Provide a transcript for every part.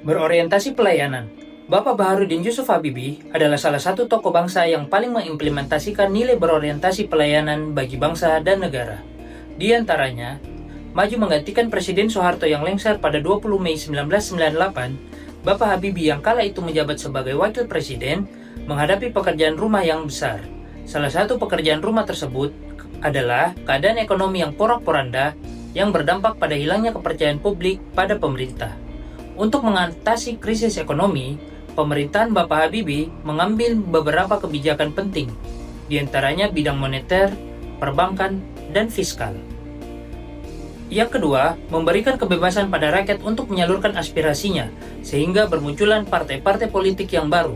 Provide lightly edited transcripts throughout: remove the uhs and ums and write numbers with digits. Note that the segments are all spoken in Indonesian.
Berorientasi pelayanan. Bapak Baharudin Yusuf Habibie adalah salah satu tokoh bangsa yang paling mengimplementasikan nilai berorientasi pelayanan bagi bangsa dan negara. Di antaranya, maju menggantikan Presiden Soeharto yang lengser pada 20 Mei 1998, Bapak Habibie yang kala itu menjabat sebagai Wakil Presiden menghadapi pekerjaan rumah yang besar. Salah satu pekerjaan rumah tersebut adalah keadaan ekonomi yang porak-poranda yang berdampak pada hilangnya kepercayaan publik pada pemerintah. Untuk mengatasi krisis ekonomi, pemerintahan Bapak Habibie mengambil beberapa kebijakan penting, di antaranya bidang moneter, perbankan, dan fiskal. Yang kedua, memberikan kebebasan pada rakyat untuk menyalurkan aspirasinya, sehingga bermunculan partai-partai politik yang baru.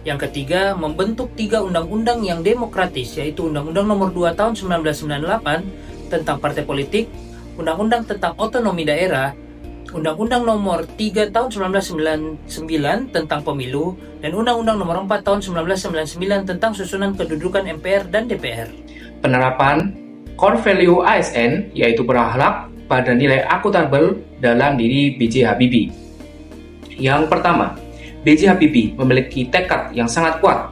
Yang ketiga, membentuk 3 undang-undang yang demokratis, yaitu Undang-Undang Nomor 2 Tahun 1998 tentang partai politik, Undang-Undang tentang otonomi daerah, Undang-Undang Nomor 3 Tahun 1999 tentang pemilu, dan Undang-Undang Nomor 4 Tahun 1999 tentang susunan kedudukan MPR dan DPR. Penerapan core value ASN yaitu berakhlak pada nilai akuntabel dalam diri B.J. Habibie. Yang pertama, B.J. Habibie memiliki tekad yang sangat kuat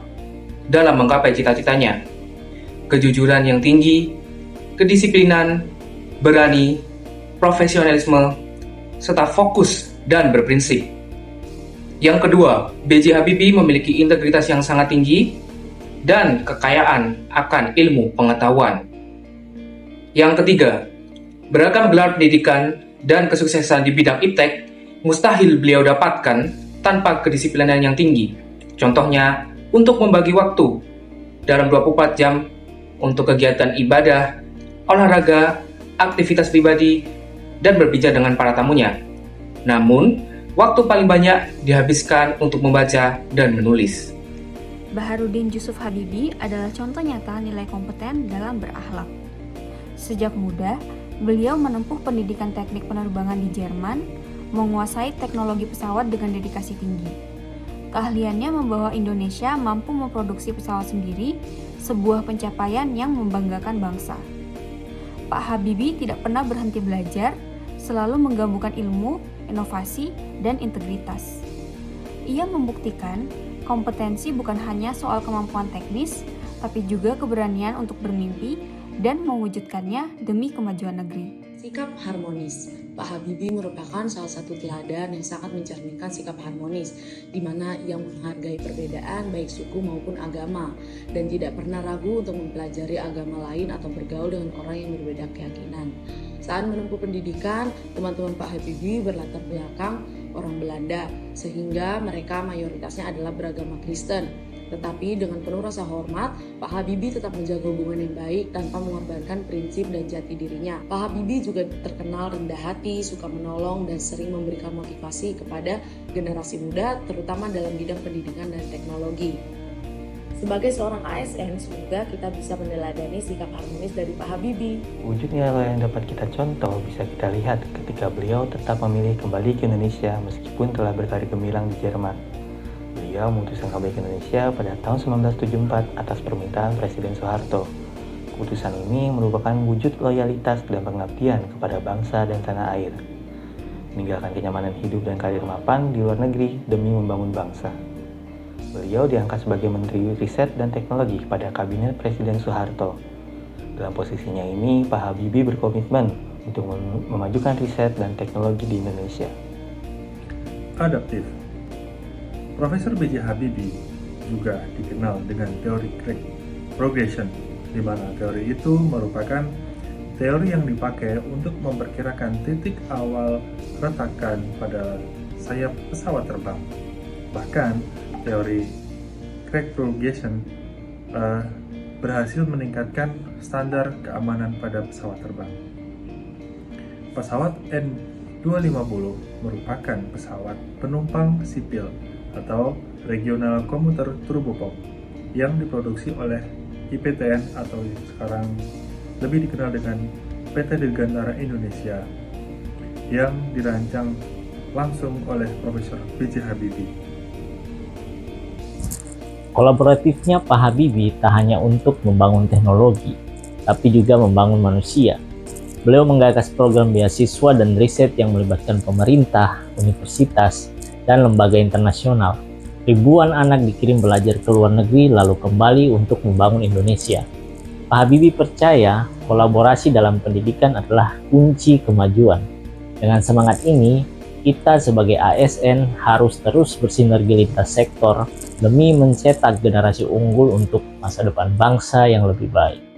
dalam menggapai cita-citanya. Kejujuran yang tinggi, kedisiplinan, berani, profesionalisme, serta fokus dan berprinsip. Yang kedua, B.J. Habibie memiliki integritas yang sangat tinggi dan kekayaan akan ilmu pengetahuan. Yang ketiga, beragam gelar pendidikan dan kesuksesan di bidang iptek mustahil beliau dapatkan tanpa kedisiplinan yang tinggi. Contohnya, untuk membagi waktu dalam 24 jam untuk kegiatan ibadah, olahraga, aktivitas pribadi, dan berbicara dengan para tamunya. Namun, waktu paling banyak dihabiskan untuk membaca dan menulis. Baharudin Yusuf Habibie adalah contoh nyata nilai kompeten dalam berakhlak. Sejak muda, beliau menempuh pendidikan teknik penerbangan di Jerman, menguasai teknologi pesawat dengan dedikasi tinggi. Keahliannya membawa Indonesia mampu memproduksi pesawat sendiri, sebuah pencapaian yang membanggakan bangsa. Pak Habibie tidak pernah berhenti belajar, selalu menggabungkan ilmu, inovasi, dan integritas. Ia membuktikan kompetensi bukan hanya soal kemampuan teknis, tapi juga keberanian untuk bermimpi dan mewujudkannya demi kemajuan negeri. Sikap harmonis. Pak Habibie merupakan salah satu teladan yang sangat mencerminkan sikap harmonis, di mana ia menghargai perbedaan baik suku maupun agama, dan tidak pernah ragu untuk mempelajari agama lain atau bergaul dengan orang yang berbeda keyakinan. Saat menempuh pendidikan, teman-teman Pak Habibie berlatar belakang orang Belanda, sehingga mereka mayoritasnya adalah beragama Kristen. Tetapi dengan penuh rasa hormat, Pak Habibie tetap menjaga hubungan yang baik tanpa mengorbankan prinsip dan jati dirinya. Pak Habibie juga terkenal rendah hati, suka menolong, dan sering memberikan motivasi kepada generasi muda, terutama dalam bidang pendidikan dan teknologi. Sebagai seorang ASN, semoga kita bisa meneladani sikap harmonis dari Pak Habibie. Wujud nilai yang dapat kita contoh bisa kita lihat ketika beliau tetap memilih kembali ke Indonesia meskipun telah berkarir gemilang di Jerman. Beliau memutuskan kembali ke Indonesia pada tahun 1974 atas permintaan Presiden Soeharto. Keputusan ini merupakan wujud loyalitas dan pengabdian kepada bangsa dan tanah air. Meninggalkan kenyamanan hidup dan karir mapan di luar negeri demi membangun bangsa. Beliau diangkat sebagai Menteri Riset dan Teknologi pada Kabinet Presiden Soeharto. Dalam posisinya ini, Pak Habibie berkomitmen untuk memajukan riset dan teknologi di Indonesia. Adaptif. Profesor B.J. Habibie juga dikenal dengan teori Craig Progression, di mana teori itu merupakan teori yang dipakai untuk memperkirakan titik awal retakan pada sayap pesawat terbang. Bahkan, teori Craig Progression berhasil meningkatkan standar keamanan pada pesawat terbang. Pesawat N250 merupakan pesawat penumpang sipil atau Regional Commuter Turboprop yang diproduksi oleh IPTN atau sekarang lebih dikenal dengan PT Dirgantara Indonesia yang dirancang langsung oleh Profesor B.J. Habibie. Kolaboratifnya Pak Habibie tak hanya untuk membangun teknologi, tapi juga membangun manusia. Beliau menggagas program beasiswa dan riset yang melibatkan pemerintah, universitas, dan lembaga internasional. Ribuan anak dikirim belajar ke luar negeri lalu kembali untuk membangun Indonesia. Pak Habibie percaya kolaborasi dalam pendidikan adalah kunci kemajuan. Dengan semangat ini, kita sebagai ASN harus terus bersinergi lintas sektor demi mencetak generasi unggul untuk masa depan bangsa yang lebih baik.